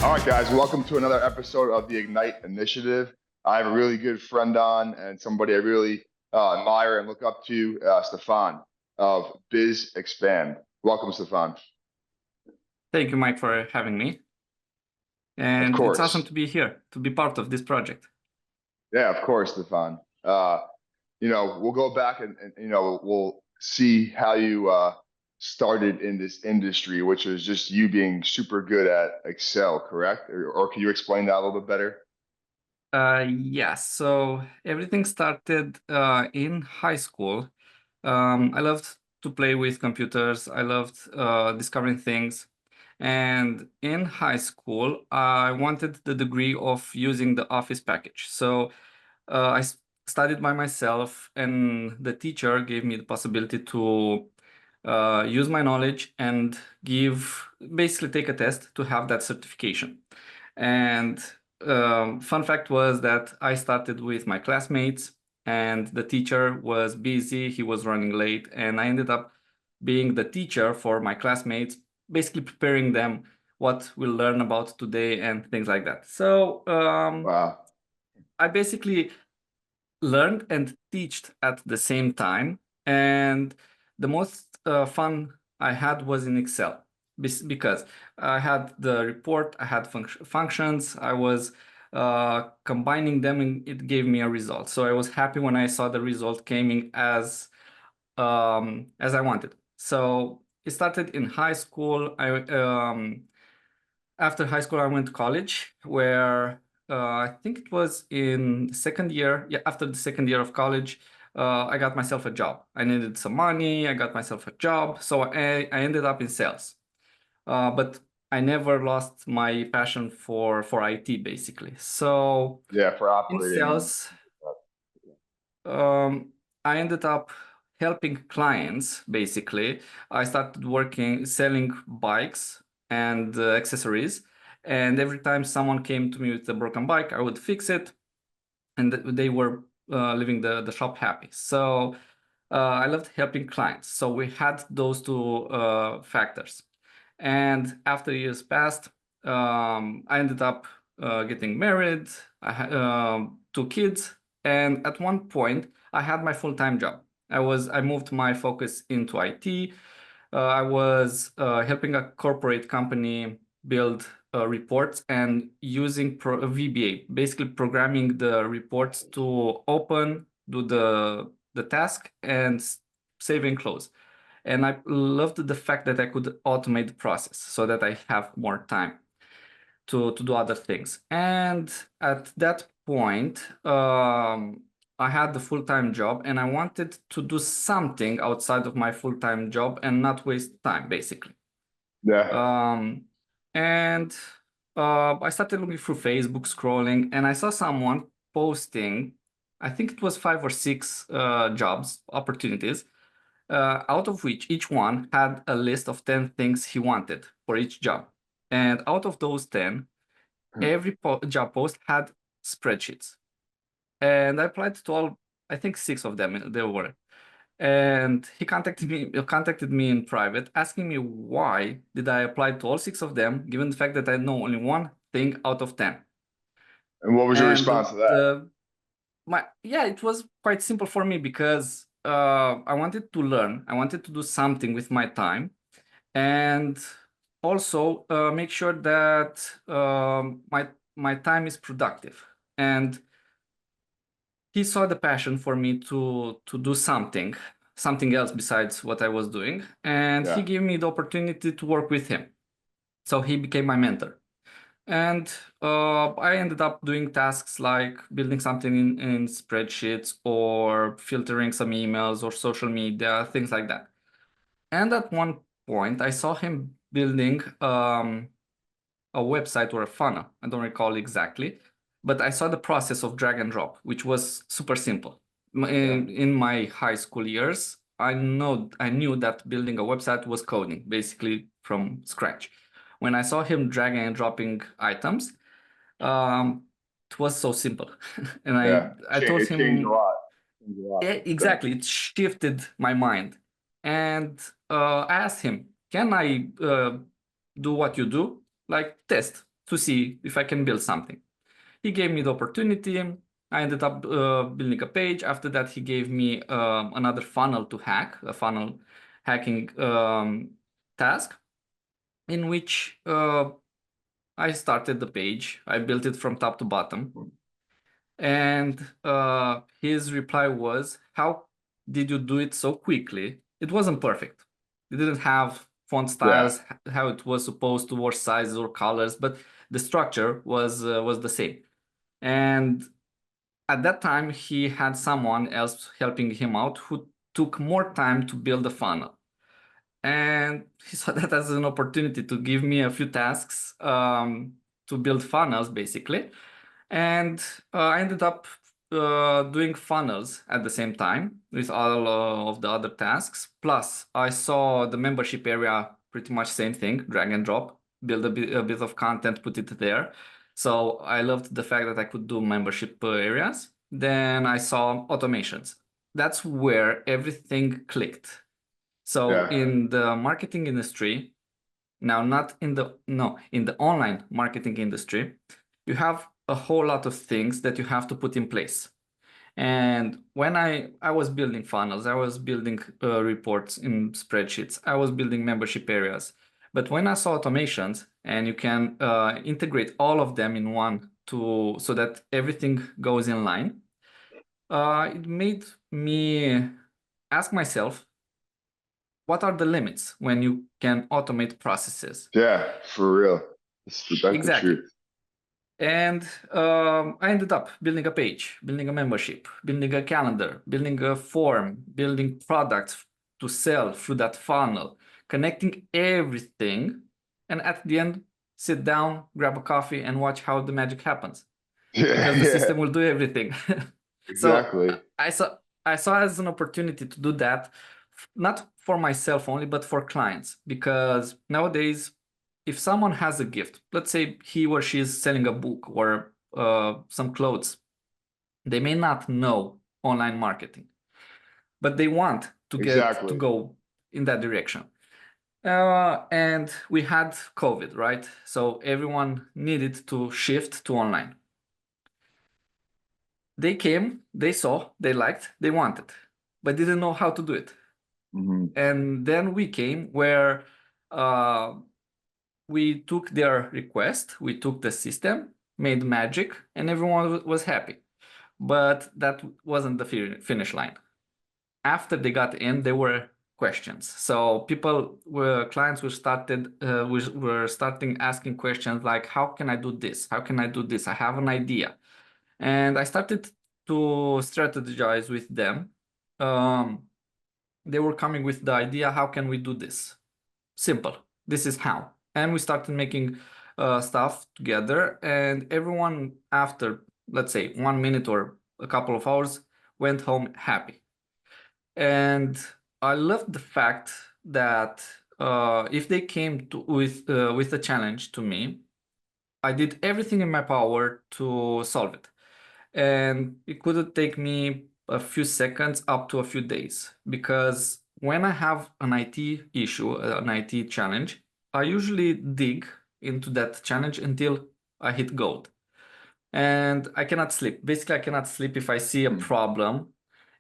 All right, guys, welcome to another episode of the Ignite Initiative. I have a really good friend on and somebody I really admire and look up to, Stefan of Biz Expand. Welcome, Stefan. Thank you, Mike, for having me. Of And it's awesome course. to be here, to be part of this project. Yeah, of course, Stefan. We'll go back and we'll see how you started in this industry, which is just you being super good at Excel, correct? Or can you explain that a little bit better? Yeah, so everything started in high school. I loved to play with computers. I loved discovering things. And in high school, I wanted the degree of using the Office package. So I studied by myself, and the teacher gave me the possibility to use my knowledge and basically take a test to have that certification. And fun fact was that I started with my classmates, and the teacher was busy, he was running late, and I ended up being the teacher for my classmates, basically preparing them what we'll learn about today and things like that. So Wow. I basically learned and taught at the same time, and the most fun I had was in Excel because I had the report, I had functions, I was combining them, and it gave me a result. So I was happy when I saw the result came in as I wanted. So it started in high school. After high school, I went to college, where I think it was in the second year. Yeah, after the second year of college, I got myself a job. I needed some money. I got myself a job. So I ended up in sales. But I never lost my passion for IT, basically. So Yeah, for in operating and sales, I ended up helping clients, basically. I started selling bikes and accessories. And every time someone came to me with a broken bike, I would fix it. And they were leaving the shop happy. So I loved helping clients. So we had those two factors. And after years passed, I ended up getting married. I had 2 kids, and at one point, I had my full-time job. I moved my focus into IT. I was helping a corporate company build reports and using VBA, basically programming the reports to open, do the task, and save and close. And I loved the fact that I could automate the process so that I have more time to do other things. And at that point, I had the full-time job, and I wanted to do something outside of my full-time job and not waste time, basically. yeah. And I started looking through Facebook, scrolling, and I saw someone posting, I think it was 5 or 6 jobs, opportunities, out of which each one had a list of 10 things he wanted for each job. And out of those 10, every job post had spreadsheets. And I applied to all, I think 6 of them there were. And he contacted me in private, asking me why did I apply to all 6 of them, given the fact that I know only one thing out of 10. And what was your And response to that? it was quite simple for me because I wanted to learn. I wanted to do something with my time, and also make sure that my time is productive. And he saw the passion for me to do something else besides what I was doing, and he Yeah. gave me the opportunity to work with him. So he became my mentor. And I ended up doing tasks like building something in spreadsheets or filtering some emails or social media, things like that. And at one point, I saw him building a website or a funnel. I don't recall exactly, but I saw the process of drag and drop, which was super simple. In my high school years, I knew that building a website was coding, basically from scratch. When I saw him dragging and dropping items, it was so simple. And Yeah. I told It changed a him, lot. Changed a lot. yeah, exactly, it shifted my mind. And I asked him, can I do what you do? Like test to see if I can build something. He gave me the opportunity. I ended up building a page. After that, he gave me another funnel to hack, a funnel hacking task, in which I started the page. I built it from top to bottom. And his reply was, how did you do it so quickly? It wasn't perfect. It didn't have font styles, how it was supposed to, or sizes or colors, but the structure was the same. And at that time, he had someone else helping him out who took more time to build the funnel. And he saw that as an opportunity to give me a few tasks to build funnels, basically. And I ended up doing funnels at the same time with all of the other tasks. Plus, I saw the membership area, pretty much same thing, drag and drop, build a bit of content, put it there. So I loved the fact that I could do membership areas. Then I saw automations. That's where everything clicked. So in the marketing industry, now not in the, no, in the online marketing industry, you have a whole lot of things that you have to put in place. And when I was building funnels, I was building reports in spreadsheets, I was building membership areas. But when I saw automations and you can integrate all of them in one so that everything goes in line, it made me ask myself, what are the limits when you can automate processes? Yeah, for real. That's the truth. And I ended up building a page, building a membership, building a calendar, building a form, building products to sell through that funnel, connecting everything. And at the end, sit down, grab a coffee, and watch how the magic happens. Because the system will do everything. Exactly. So I saw as an opportunity to do that, not for myself only, but for clients. Because nowadays, if someone has a gift, let's say he or she is selling a book or some clothes, they may not know online marketing, but they want to get to go in that direction. And we had COVID, right? So everyone needed to shift to online. They came, they saw, they liked, they wanted, but didn't know how to do it. And then we came where we took their request, we took the system, made magic, and everyone was happy. But that wasn't the finish line. After they got in, there were questions. So clients were starting asking questions like, how can I do this? How can I do this? I have an idea. And I started to strategize with them. They were coming with the idea, how can we do this? Simple. This is how. And we started making stuff together, and everyone after, let's say, 1 minute or a couple of hours went home happy. And I loved the fact that if they came with a challenge to me, I did everything in my power to solve it. And it could take me a few seconds up to a few days, because when I have an IT issue, an IT challenge, I usually dig into that challenge until I hit gold. And I cannot sleep. Basically, I cannot sleep if I see a problem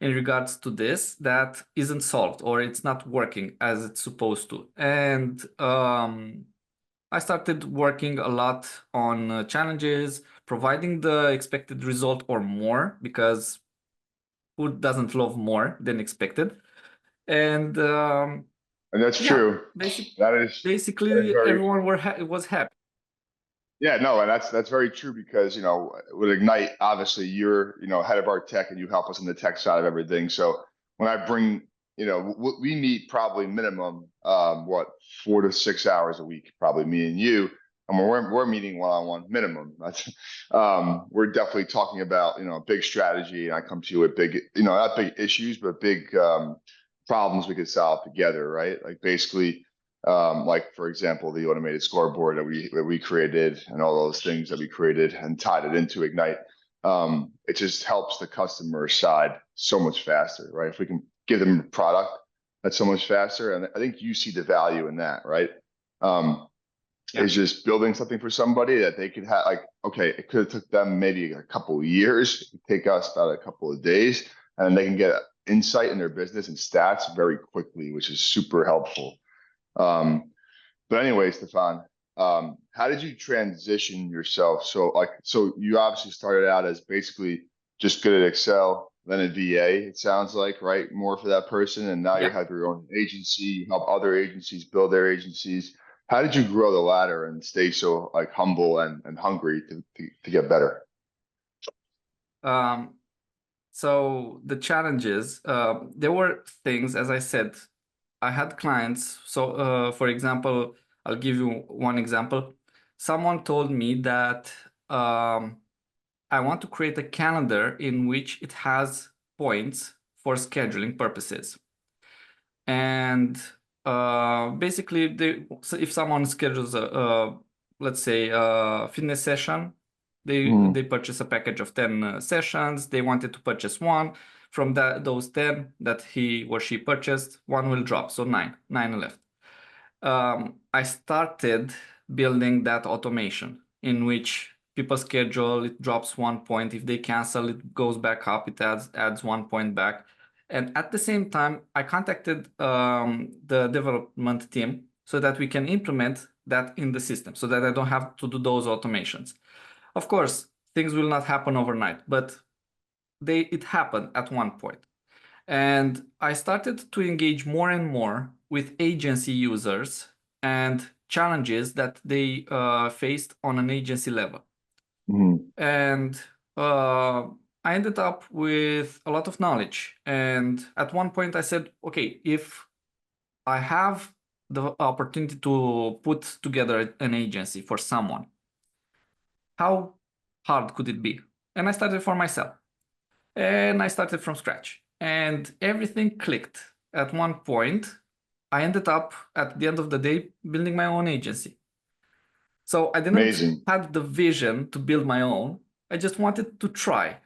in regards to this that isn't solved or it's not working as it's supposed to. And I started working a lot on challenges, providing the expected result or more, because who doesn't love more than expected? And that's true. Basically everyone was happy. Yeah, no, and that's very true, because with Ignite, obviously you're head of our tech and you help us on the tech side of everything. So when I bring we meet probably minimum 4 to 6 hours a week, probably me and you, and we're meeting one-on-one minimum. That's we're definitely talking about a big strategy, and I come to you with big not big issues, but big problems we could solve together, right? Like basically. Like for example, the automated scoreboard that we created, and all those things that we created and tied it into Ignite. It just helps the customer side so much faster, right? If we can give them a product that's so much faster, and I think you see the value in that, right? Yeah. is just building something for somebody that they could have, like, okay, it could have took them maybe a couple of years, it could take us about a couple of days, and they can get insight in their business and stats very quickly, which is super helpful. But anyway, Stefan, how did you transition yourself? So you obviously started out as basically just good at Excel, then a VA, it sounds like, right? More for that person. And now you Yeah. have your own agency, you help other agencies build their agencies. How did you grow the ladder and stay so like humble and hungry to get better? So the challenges, there were things, as I said, I had clients. So, for example, I'll give you one example. Someone told me that I want to create a calendar in which it has points for scheduling purposes. And basically, so if someone schedules let's say, a fitness session, they purchase a package of 10 sessions. They wanted to purchase one. From those 10 that he or she purchased, one will drop. So nine left. I started building that automation in which people schedule, it drops 1 point. If they cancel, it goes back up, it adds 1 point back. And at the same time, I contacted the development team so that we can implement that in the system so that I don't have to do those automations. Of course, things will not happen overnight, but it happened at one point. And I started to engage more and more with agency users and challenges that they faced on an agency level. And I ended up with a lot of knowledge. And at one point I said, okay, if I have the opportunity to put together an agency for someone, how hard could it be? And I started for myself. And I started from scratch. And everything clicked. At one point, I ended up at the end of the day building my own agency. So I didn't have the vision to build my own. I just wanted to try.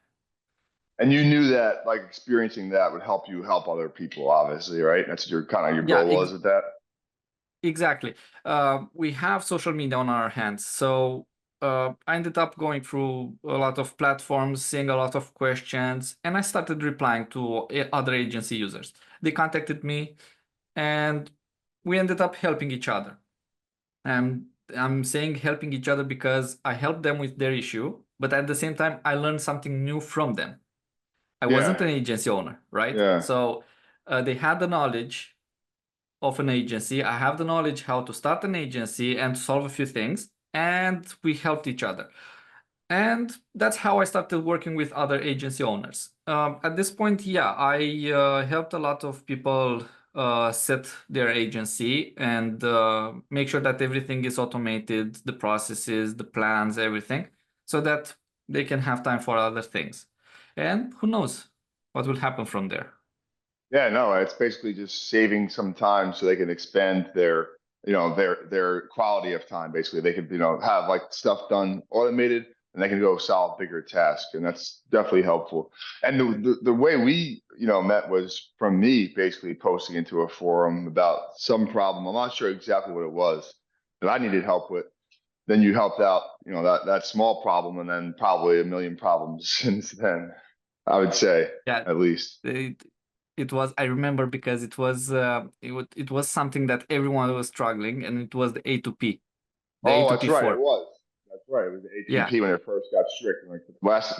And you knew that like experiencing that would help you help other people, obviously, right? That's your kind of your goal was with that. Exactly. We have social media on our hands. So I ended up going through a lot of platforms, seeing a lot of questions, and I started replying to other agency users. They contacted me and we ended up helping each other. And I'm saying helping each other because I helped them with their issue, but at the same time, I learned something new from them. I wasn't an agency owner, right? Yeah. So they had the knowledge of an agency. I have the knowledge how to start an agency and solve a few things, and we helped each other. And that's how I started working with other agency owners. At this point, yeah, I helped a lot of people set their agency and make sure that everything is automated, the processes, the plans, everything, so that they can have time for other things. And who knows what will happen from there. Yeah, no, it's basically just saving some time so they can expand their, their quality of time. Basically, they could, have like stuff done automated, and they can go solve bigger tasks, and that's definitely helpful. And the way we, met was from me basically posting into a forum about some problem. I'm not sure exactly what it was that I needed help with. Then you helped out, that small problem, and then probably a million problems since then, I would say, at least. It was, I remember, because it was something that everyone was struggling, and it was the A2P. That's right. It was. That's right. It was the A2P when it first got strict. Like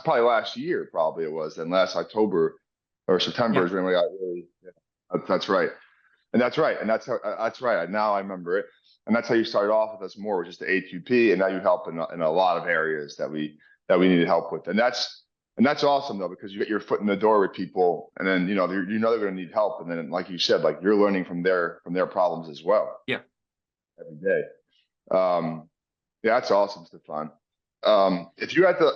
probably last year, probably it was. Then last October or September is when we got really. Yeah, that's right. And that's right. And that's right. Now I remember it. And that's how you started off with us more, with just the A2P, and now you help in a lot of areas that we needed help with. And that's awesome though, because you get your foot in the door with people, and then they're going to need help, and then like you said, like you're learning from their problems as well. Yeah. Every day. Yeah, that's awesome, Stefan. If you had to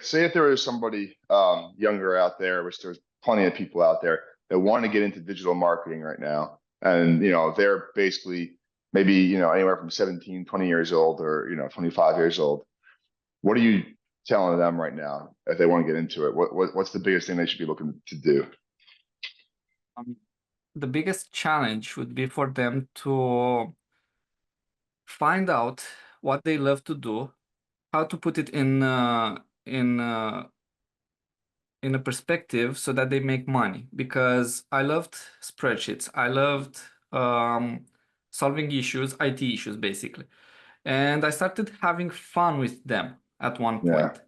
say if there was somebody younger out there, which there's plenty of people out there that want to get into digital marketing right now, and they're basically maybe anywhere from 17, 20 years old, or 25 years old, what are you telling them right now if they want to get into it? What's the biggest thing they should be looking to do? The biggest challenge would be for them to find out what they love to do, how to put it in a perspective so that they make money. Because I loved spreadsheets, I loved solving issues, IT issues basically, and I started having fun with them at one Yeah. point.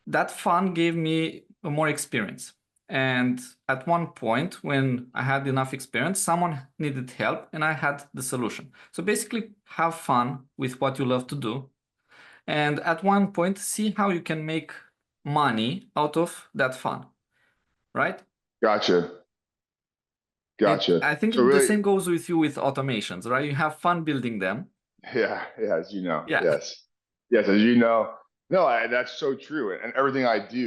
That fun gave me more experience. And at one point, when I had enough experience, someone needed help and I had the solution. So basically, have fun with what you love to do. And at one point, see how you can make money out of that fun, right? Gotcha. It, Gotcha. I think So the really, same goes with you with automations, right? You have fun building them. yeah, yeah, as you know, Yeah, yes, yes, as you know, no, that's so true. And everything I do,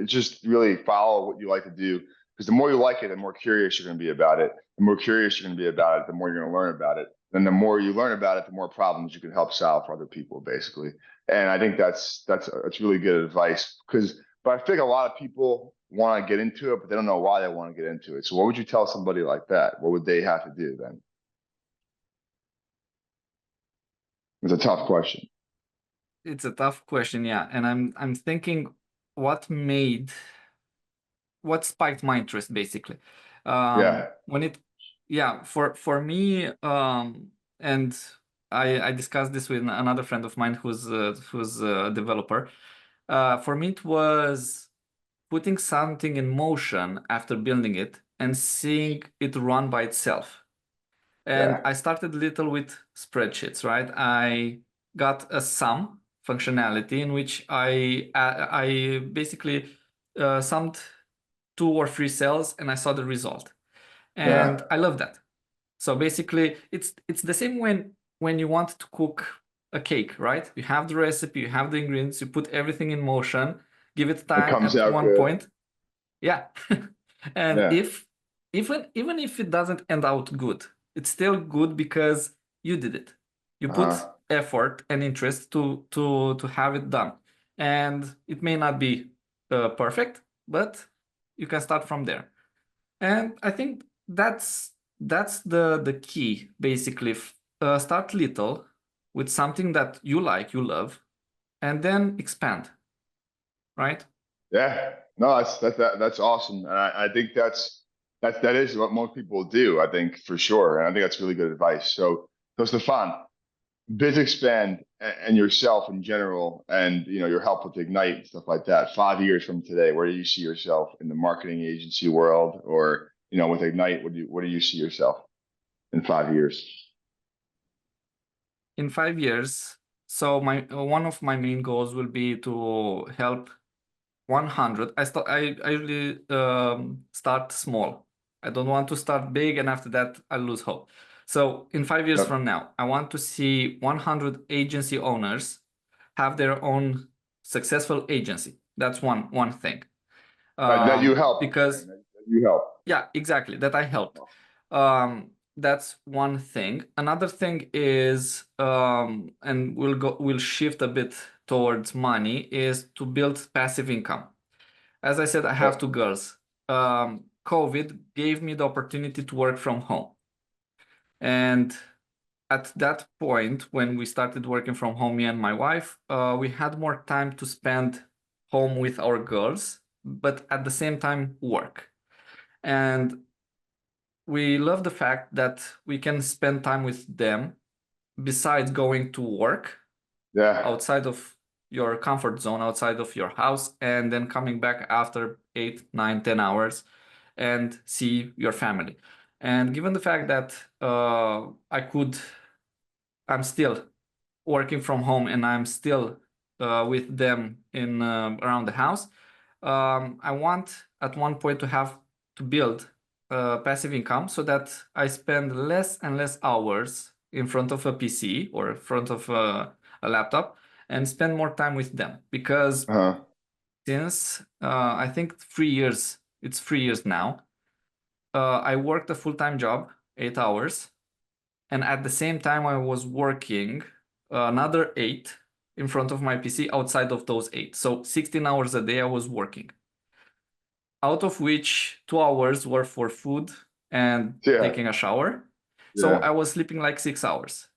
just really follow what you like to do. Because the more you like it, the more curious you're going to be about it. The more curious you're going to be about it, the more you're going to learn about it. And the more you learn about it, the more problems you can help solve for other people, basically. And I think that's really good advice. But I think a lot of people want to get into it, but they don't know why they want to get into it. So what would you tell somebody like that? What would they have to do then? It's a tough question. it's a tough question, yeah. And I'm thinking what spiked my interest basically. Yeah. When it, yeah, for me, and I discussed this with another friend of mine who's a developer. For me, it was putting something in motion after building it and seeing it run by itself. And Yeah. I started little with spreadsheets, right? I got a sum functionality in which I basically summed 2 or 3 cells and I saw the result. And Yeah. I love that. So basically it's the same when you want to cook a cake, right? You have the recipe, you have the ingredients, you put everything in motion, give it It time comes at out one good. point. Yeah. And Yeah. if even if it doesn't end out good, it's still good because you did it. You put Uh-huh. effort and interest to have it done. And it may not be perfect, but you can start from there. And I think that's the key basically. Start little with something that you like, you love, and then expand, right? Yeah. No, that's awesome. And I think that is what most people do, I think, for sure. And I think that's really good advice. So Stefan, biz expand and yourself in general, and your help with Ignite and stuff like that. 5 years from today, where do you see yourself in the marketing agency world, or with Ignite? Where do you see yourself in 5 years? In 5 years, so my one of my main goals will be to help 100. I usually start small. I don't want to start big and after that I lose hope. So in 5 years Yep. from now, I want to see 100 agency owners have their own successful agency. That's one thing. That you help, you're saying Because that you help. yeah, exactly, that I helped. That's one thing. Another thing is, and we'll shift a bit towards money, is to build passive income. As I said, I have 2 Yep. girls. COVID gave me the opportunity to work from home. And at that point, when we started working from home, me and my wife, we had more time to spend home with our girls, but at the same time work. And we love the fact that we can spend time with them besides going to work Yeah. outside of your comfort zone, outside of your house, and then coming back after 8, 9, 10 hours and see your family. And given the fact that I'm still working from home and I'm still with them in around the house, I want at one point to build passive income so that I spend less and less hours in front of a PC or in front of a laptop and spend more time with them. Because Uh-huh. since I think 3 years, it's 3 years now, I worked a full-time job, 8 hours, and at the same time I was working another 8 in front of my PC outside of those 8. So 16 hours a day I was working, out of which 2 hours were for food and Yeah. taking a shower. So Yeah. I was sleeping like 6 hours.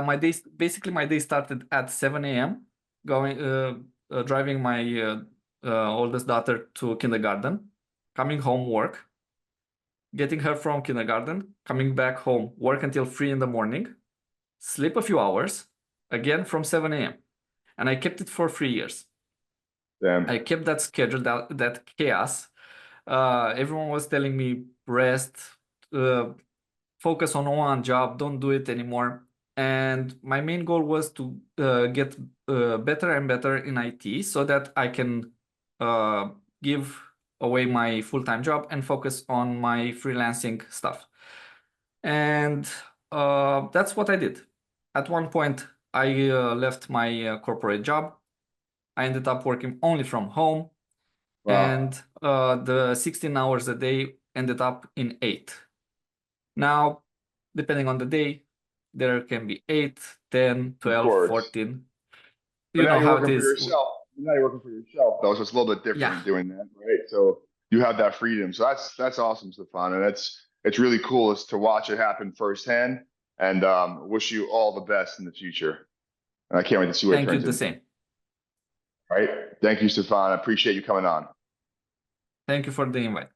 my day started at 7 a.m. Driving my oldest daughter to kindergarten, coming home, work, getting her from kindergarten, coming back home, work until 3 in the morning, sleep a few hours, again from 7 a.m. And I kept it for 3 years. Damn. I kept that schedule, that chaos. Everyone was telling me, rest, focus on one job, don't do it anymore. And my main goal was to get better and better in IT so that I can give away my full-time job and focus on my freelancing stuff. And that's what I did. At one point, I left my corporate job. I ended up working only from home. Wow. And the 16 hours a day ended up in 8. Now, depending on the day, there can be 8, 10, 12, 14. But You now know you're how it working for is. yourself. Now you're working for yourself, though, so it's a little bit different Yeah. doing that, right? So you have that freedom. So that's awesome, Stefan, and it's really cool is to watch it happen firsthand. And wish you all the best in the future. And I can't wait to see what it Thank you, turns the into. same. All right. Thank you, Stefan. I appreciate you coming on. Thank you for the invite.